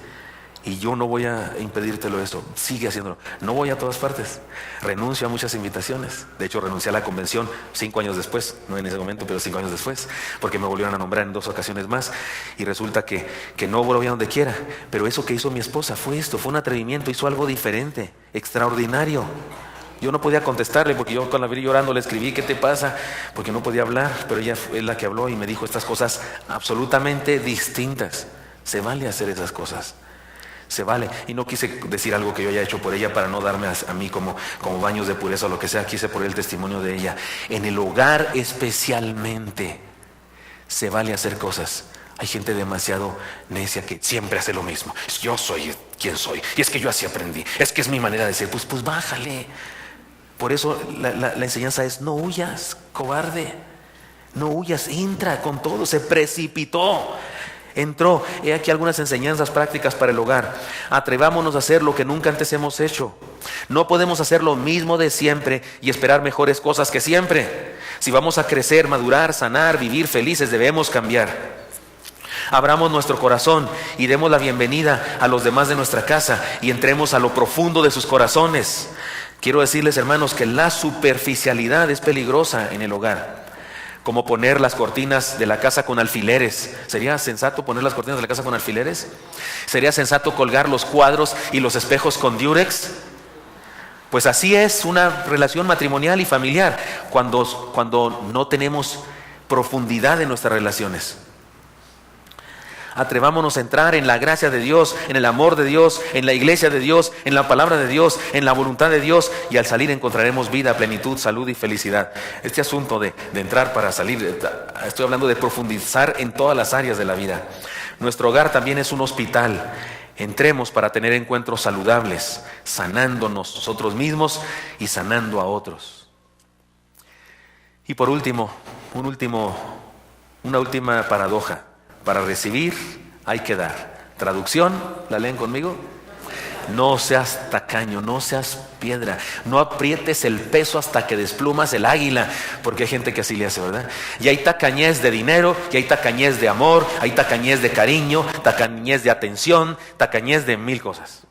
Y yo no voy a impedírtelo eso, sigue haciéndolo. No voy a todas partes, renuncio a muchas invitaciones. De hecho, renuncié a la convención 5 años después, no en ese momento, pero 5 años después, porque me volvieron a nombrar en 2 ocasiones más. Y resulta que no voy a donde quiera. Pero eso que hizo mi esposa fue esto, fue un atrevimiento, hizo algo diferente, extraordinario. Yo no podía contestarle porque yo con la vida llorando le escribí, ¿qué te pasa? Porque no podía hablar, pero ella es la que habló y me dijo estas cosas absolutamente distintas. Se vale hacer esas cosas. Se vale. Y no quise decir algo que yo haya hecho por ella para no darme a mí como baños de pureza o lo que sea. Quise poner el testimonio de ella. En el hogar especialmente se vale hacer cosas. Hay gente demasiado necia que siempre hace lo mismo. Yo soy quien soy. Y es que yo así aprendí. Es que es mi manera de ser. Pues bájale. Por eso la enseñanza es: no huyas, cobarde. No huyas, entra con todo. Se precipitó. Entró. He aquí algunas enseñanzas prácticas para el hogar. Atrevámonos a hacer lo que nunca antes hemos hecho. No podemos hacer lo mismo de siempre y esperar mejores cosas que siempre. Si vamos a crecer, madurar, sanar, vivir felices, debemos cambiar. Abramos nuestro corazón y demos la bienvenida a los demás de nuestra casa y entremos a lo profundo de sus corazones. Quiero decirles, hermanos, que la superficialidad es peligrosa en el hogar. Como poner las cortinas de la casa con alfileres. ¿Sería sensato poner las cortinas de la casa con alfileres? ¿Sería sensato colgar los cuadros y los espejos con diurex? Pues así es una relación matrimonial y familiar cuando no tenemos profundidad en nuestras relaciones. Atrevámonos a entrar en la gracia de Dios, en el amor de Dios, en la iglesia de Dios, en la palabra de Dios, en la voluntad de Dios, y al salir encontraremos vida, plenitud, salud y felicidad. Este asunto de entrar para salir, estoy hablando de profundizar en todas las áreas de la vida. Nuestro hogar también es un hospital. Entremos para tener encuentros saludables, sanándonos nosotros mismos y sanando a otros. Y por último, una última paradoja. Para recibir hay que dar. Traducción, ¿la leen conmigo? No seas tacaño, no seas piedra, no aprietes el peso hasta que desplumas el águila, porque hay gente que así le hace, ¿verdad? Y hay tacañez de dinero, y hay tacañez de amor, hay tacañez de cariño, tacañez de atención, tacañez de 1000 cosas.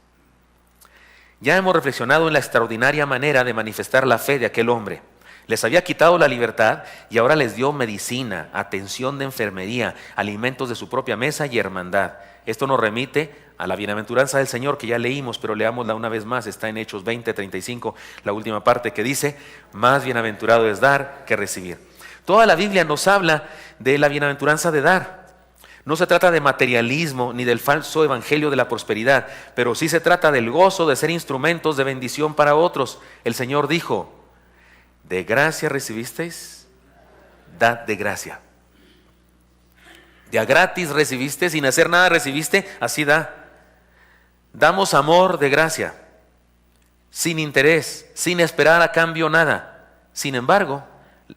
Ya hemos reflexionado en la extraordinaria manera de manifestar la fe de aquel hombre. Les había quitado la libertad y ahora les dio medicina, atención de enfermería, alimentos de su propia mesa y hermandad. Esto nos remite a la bienaventuranza del Señor que ya leímos, pero leámosla una vez más. Está en Hechos 20:35, la última parte que dice: más bienaventurado es dar que recibir. Toda la Biblia nos habla de la bienaventuranza de dar. No se trata de materialismo ni del falso evangelio de la prosperidad, pero sí se trata del gozo de ser instrumentos de bendición para otros. El Señor dijo: de gracia recibisteis, dad de gracia. De a gratis recibiste, sin hacer nada recibiste, así da. Damos amor de gracia, sin interés, sin esperar a cambio nada. Sin embargo,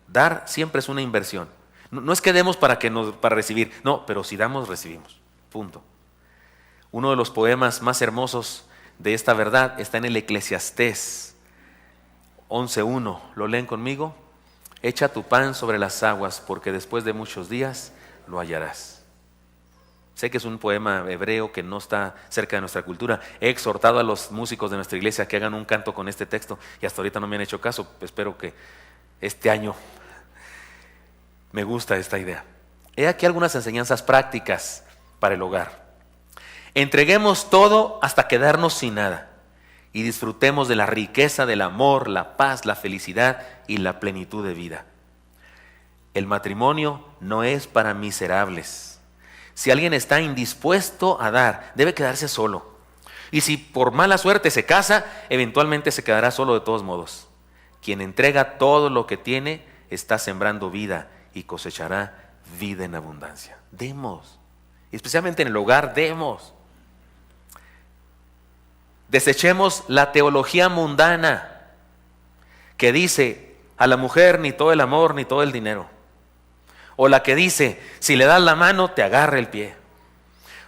dar siempre es una inversión. No es que demos para recibir, no, pero si damos, recibimos. Punto. Uno de los poemas más hermosos de esta verdad está en el Eclesiastés 11:1, ¿lo leen conmigo? Echa tu pan sobre las aguas, porque después de muchos días lo hallarás. Sé que es un poema hebreo que no está cerca de nuestra cultura. He exhortado a los músicos de nuestra iglesia que hagan un canto con este texto y hasta ahorita no me han hecho caso. Espero que este año. Me gusta esta idea. He aquí algunas enseñanzas prácticas para el hogar. Entreguemos todo hasta quedarnos sin nada. Y disfrutemos de la riqueza del amor, la paz, la felicidad y la plenitud de vida. El matrimonio no es para miserables. Si alguien está indispuesto a dar, debe quedarse solo. Y si por mala suerte se casa, eventualmente se quedará solo de todos modos. Quien entrega todo lo que tiene, está sembrando vida y cosechará vida en abundancia. Demos. Especialmente en el hogar, demos. Desechemos la teología mundana que dice: a la mujer ni todo el amor ni todo el dinero. O la que dice: si le das la mano te agarra el pie.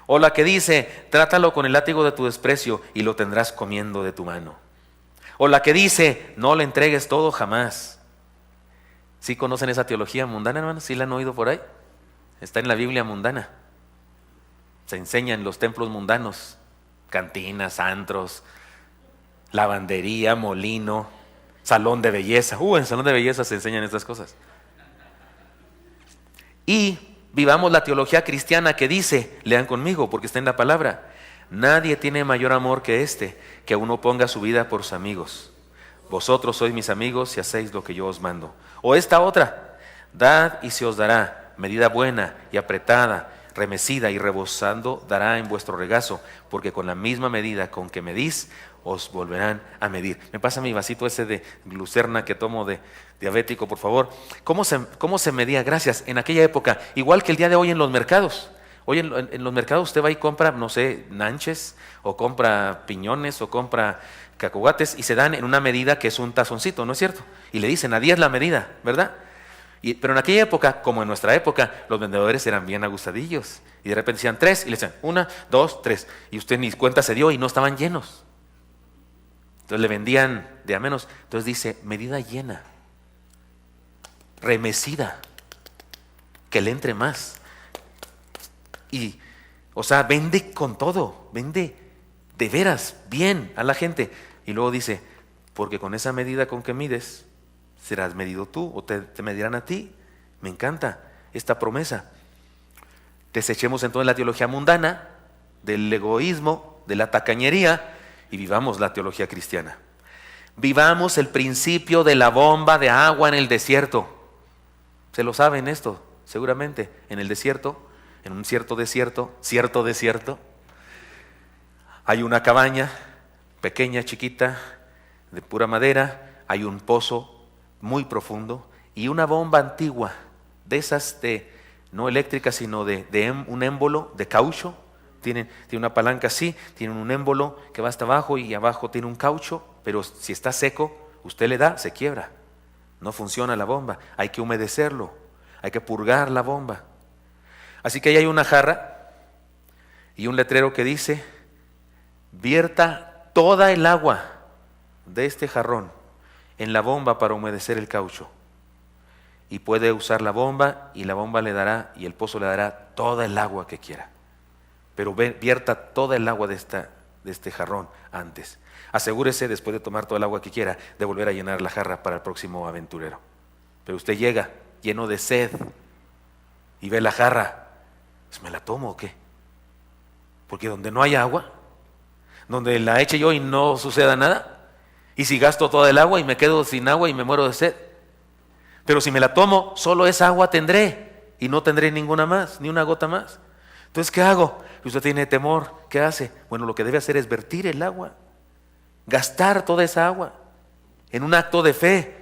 O la que dice: trátalo con el látigo de tu desprecio y lo tendrás comiendo de tu mano. O la que dice: no le entregues todo jamás. ¿Sí conocen esa teología mundana, hermanos? ¿Sí la han oído por ahí? Está en la Biblia mundana. Se enseña en los templos mundanos. cantinas, antros, lavandería, molino, salón de belleza. En salón de belleza se enseñan estas cosas. Y vivamos la teología cristiana que dice, lean conmigo porque está en la palabra: nadie tiene mayor amor que que uno ponga su vida por sus amigos. Vosotros sois mis amigos si hacéis lo que yo os mando. O esta otra: dad y se os dará, medida buena y apretada, remecida y rebosando dará en vuestro regazo, porque con la misma medida con que medís, os volverán a medir. Me pasa mi vasito ese de glucerna que tomo de diabético, por favor. ¿Cómo se medía? Gracias. En aquella época, igual que el día de hoy en los mercados. Hoy en los mercados usted va y compra, no sé, nanches, o compra piñones, o compra cacahuates, y se dan en una medida que es un tazoncito, ¿no es cierto? Y le dicen, a 10 la medida, ¿verdad? Pero en aquella época, como en nuestra época, los vendedores eran bien agustadillos. Y de repente decían 3, y le decían 1, 2, 3. Y usted ni cuenta se dio y no estaban llenos. Entonces le vendían de a menos. Entonces dice, medida llena, remecida, que le entre más. Y, o sea, vende con todo, vende de veras, bien a la gente. Y luego dice, porque con esa medida con que mides, serás medido tú, o te medirán a ti. Me encanta esta promesa. Desechemos entonces la teología mundana, del egoísmo, de la tacañería, y vivamos la teología cristiana. Vivamos el principio de la bomba de agua en el desierto. ¿Se lo saben esto? Seguramente, en el desierto, en un cierto desierto, hay una cabaña pequeña, chiquita, de pura madera, hay un pozo muy profundo y una bomba antigua, de esas no eléctricas, sino de un émbolo de caucho. Tiene una palanca así, tiene un émbolo que va hasta abajo y abajo tiene un caucho, pero si está seco, usted le da, se quiebra. No funciona la bomba, hay que humedecerlo, hay que purgar la bomba. Así que ahí hay una jarra y un letrero que dice, vierta toda el agua de este jarrón en la bomba para humedecer el caucho. Y puede usar la bomba y la bomba le dará, y el pozo le dará toda el agua que quiera. Pero vierta toda el agua de este jarrón antes. Asegúrese, después de tomar todo el agua que quiera, de volver a llenar la jarra para el próximo aventurero. Pero usted llega lleno de sed y ve la jarra. Pues, ¿me la tomo o qué? Porque donde no hay agua, donde la eche yo y no suceda nada, y si gasto toda el agua y me quedo sin agua y me muero de sed. Pero si me la tomo, solo esa agua tendré y no tendré ninguna más, ni una gota más. Entonces, ¿qué hago? Usted tiene temor, ¿qué hace? Bueno, lo que debe hacer es vertir el agua, gastar toda esa agua en un acto de fe.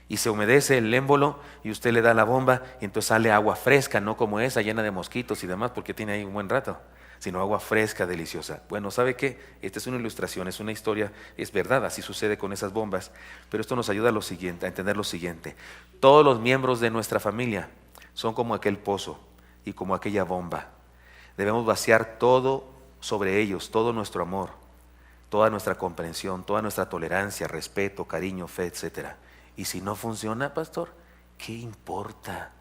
Y se humedece el émbolo y usted le da la bomba y entonces sale agua fresca, no como esa llena de mosquitos y demás, porque tiene ahí un buen rato, sino agua fresca, deliciosa. Bueno, ¿sabe qué? Esta es una ilustración, es una historia, es verdad, así sucede con esas bombas, pero esto nos ayuda a entender lo siguiente. Todos los miembros de nuestra familia son como aquel pozo y como aquella bomba. Debemos vaciar todo sobre ellos, todo nuestro amor, toda nuestra comprensión, toda nuestra tolerancia, respeto, cariño, fe, etc. Y si no funciona, pastor, ¿qué importa?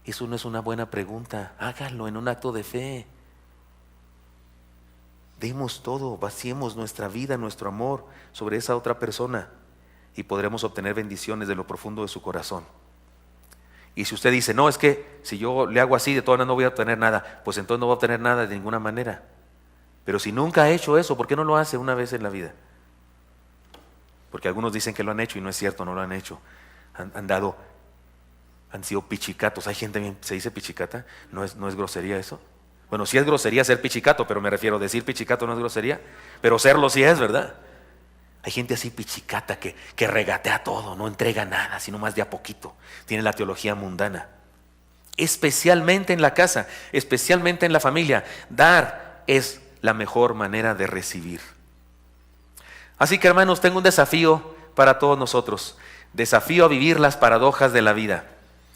Eso no es una buena pregunta. Hágalo en un acto de fe. Demos todo, vaciemos nuestra vida, nuestro amor sobre esa otra persona y podremos obtener bendiciones de lo profundo de su corazón. Y si usted dice, no, es que si yo le hago así, de todas maneras no voy a obtener nada, pues entonces no va a obtener nada de ninguna manera. Pero si nunca ha hecho eso, ¿por qué no lo hace una vez en la vida? Porque algunos dicen que lo han hecho y no es cierto, no lo han hecho. Han sido pichicatos. Hay gente bien, ¿se dice pichicata? ¿No es grosería eso? Bueno, sí es grosería ser pichicato, pero me refiero, decir pichicato no es grosería, pero serlo sí es, ¿verdad? Hay gente así pichicata que regatea todo, no entrega nada, sino más de a poquito. Tiene la teología mundana. Especialmente en la casa, especialmente en la familia, dar es la mejor manera de recibir. Así que, hermanos, tengo un desafío para todos nosotros. Desafío a vivir las paradojas de la vida.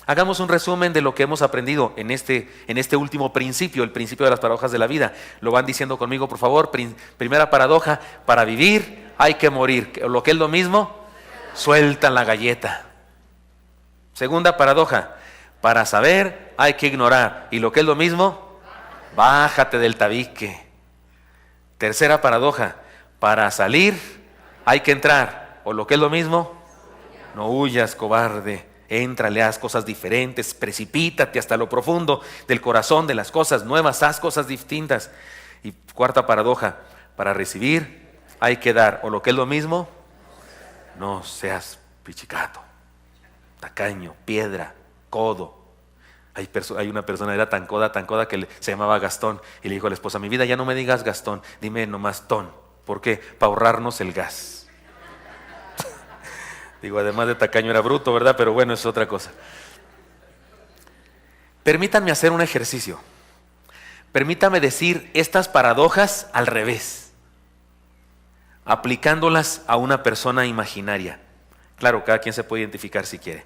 Hagamos un resumen de lo que hemos aprendido en este último principio, el principio de las paradojas de la vida. Lo van diciendo conmigo, por favor. Primera paradoja: para vivir hay que morir. Lo que es lo mismo, sueltan la galleta. Segunda paradoja: para saber hay que ignorar. Y lo que es lo mismo, bájate del tabique. Tercera paradoja, para salir hay que entrar, o lo que es lo mismo, no huyas, cobarde, éntrale, haz cosas diferentes, precipítate hasta lo profundo del corazón de las cosas nuevas, haz cosas distintas. Y cuarta paradoja, para recibir hay que dar, o lo que es lo mismo, no seas pichicato, tacaño, piedra, codo. Hay una persona, era tan coda que se llamaba Gastón, y le dijo a la esposa: mi vida, ya no me digas Gastón, dime nomás Ton. ¿Por qué? Para ahorrarnos el gas. Digo, además de tacaño era bruto, ¿verdad? Pero bueno, es otra cosa. Permítanme hacer un ejercicio. Permítame decir estas paradojas al revés, aplicándolas a una persona imaginaria. Claro, cada quien se puede identificar si quiere.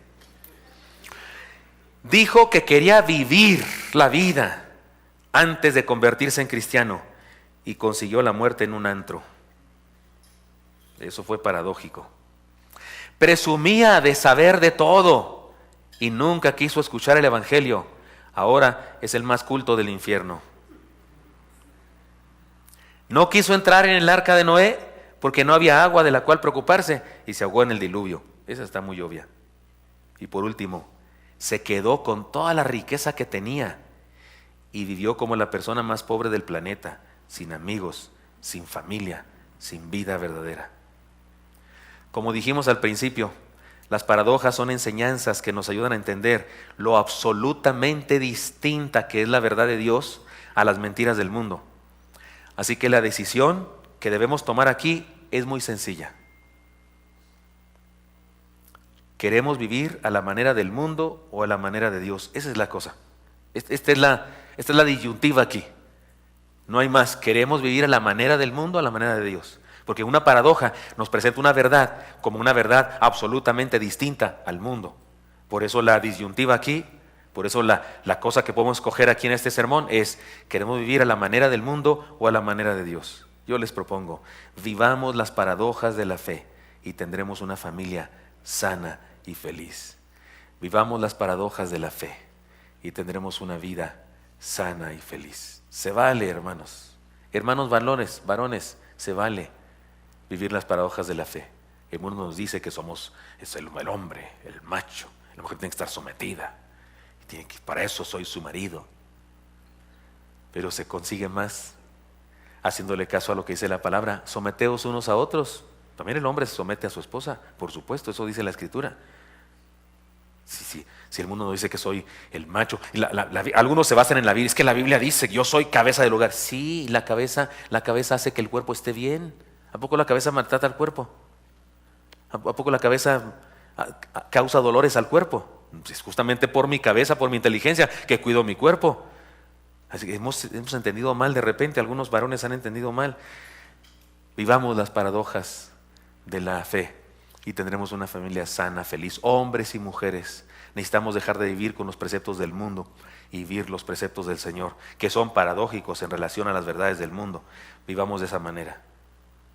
Dijo que quería vivir la vida antes de convertirse en cristiano y consiguió la muerte en un antro. Eso fue paradójico. Presumía de saber de todo y nunca quiso escuchar el evangelio. Ahora es el más culto del infierno. No quiso entrar en el arca de Noé porque no había agua de la cual preocuparse y se ahogó en el diluvio. Esa está muy obvia. Y por último, se quedó con toda la riqueza que tenía y vivió como la persona más pobre del planeta, sin amigos, sin familia, sin vida verdadera. Como dijimos al principio, las paradojas son enseñanzas que nos ayudan a entender lo absolutamente distinta que es la verdad de Dios a las mentiras del mundo. Así que la decisión que debemos tomar aquí es muy sencilla. ¿Queremos vivir a la manera del mundo o a la manera de Dios? Esa es la cosa. Esta es la disyuntiva aquí. No hay más. ¿Queremos vivir a la manera del mundo o a la manera de Dios? Porque una paradoja nos presenta una verdad como una verdad absolutamente distinta al mundo. Por eso la disyuntiva aquí, por eso la cosa que podemos escoger aquí en este sermón es: ¿queremos vivir a la manera del mundo o a la manera de Dios? Yo les propongo, vivamos las paradojas de la fe y tendremos una familia sana y feliz. Vivamos las paradojas de la fe y tendremos una vida sana y feliz. Se vale, hermanos. Hermanos varones, se vale vivir las paradojas de la fe. El mundo nos dice que es el hombre, el macho. La mujer tiene que estar sometida. Para eso soy su marido. Pero se consigue más haciéndole caso a lo que dice la palabra: someteos unos a otros. También el hombre se somete a su esposa, por supuesto, eso dice la Escritura. Si el mundo nos dice que soy el macho, algunos se basan en la Biblia, es que la Biblia dice que yo soy cabeza del hogar. Sí, la cabeza hace que el cuerpo esté bien. ¿A poco la cabeza maltrata al cuerpo? ¿A poco la cabeza causa dolores al cuerpo? Es justamente por mi cabeza, por mi inteligencia, que cuido mi cuerpo. Así que hemos entendido mal de repente, algunos varones han entendido mal. Vivamos las paradojas de la fe y tendremos una familia sana, feliz. Hombres y mujeres, necesitamos dejar de vivir con los preceptos del mundo y vivir los preceptos del Señor, que son paradójicos en relación a las verdades del mundo. Vivamos de esa manera.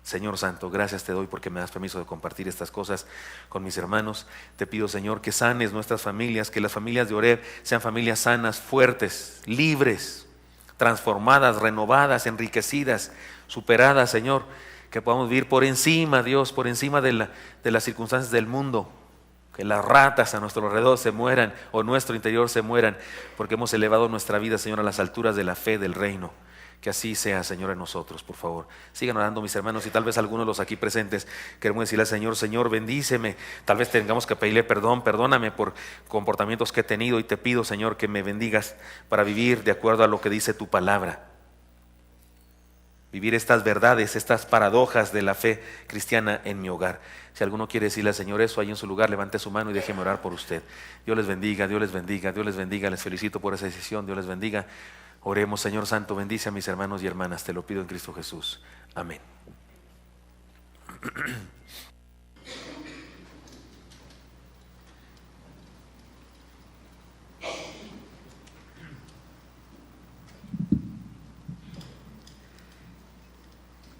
Señor Santo, gracias te doy porque me das permiso de compartir estas cosas con mis hermanos. Te pido, Señor, que sanes nuestras familias, que las familias de Oreb sean familias sanas, fuertes, libres, transformadas, renovadas, enriquecidas, superadas, Señor. Que podamos vivir por encima, Dios, por encima de las circunstancias del mundo. Que las ratas a nuestro alrededor se mueran o nuestro interior se mueran, porque hemos elevado nuestra vida, Señor, a las alturas de la fe del reino. Que así sea, Señor, en nosotros, por favor. Sigan orando, mis hermanos, y tal vez algunos de los aquí presentes queremos decirle al Señor: Señor, bendíceme. Tal vez tengamos que pedirle perdón, perdóname por comportamientos que he tenido, y te pido, Señor, que me bendigas para vivir de acuerdo a lo que dice tu palabra. Vivir estas verdades, estas paradojas de la fe cristiana en mi hogar. Si alguno quiere decirle al Señor eso ahí en su lugar, levante su mano y déjeme orar por usted. Dios les bendiga, Dios les bendiga, Dios les bendiga. Les felicito por esa decisión, Dios les bendiga. Oremos. Señor Santo, bendice a mis hermanos y hermanas, te lo pido en Cristo Jesús. Amén.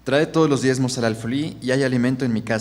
Trae todos los diezmos al alfolí y hay alimento en mi casa.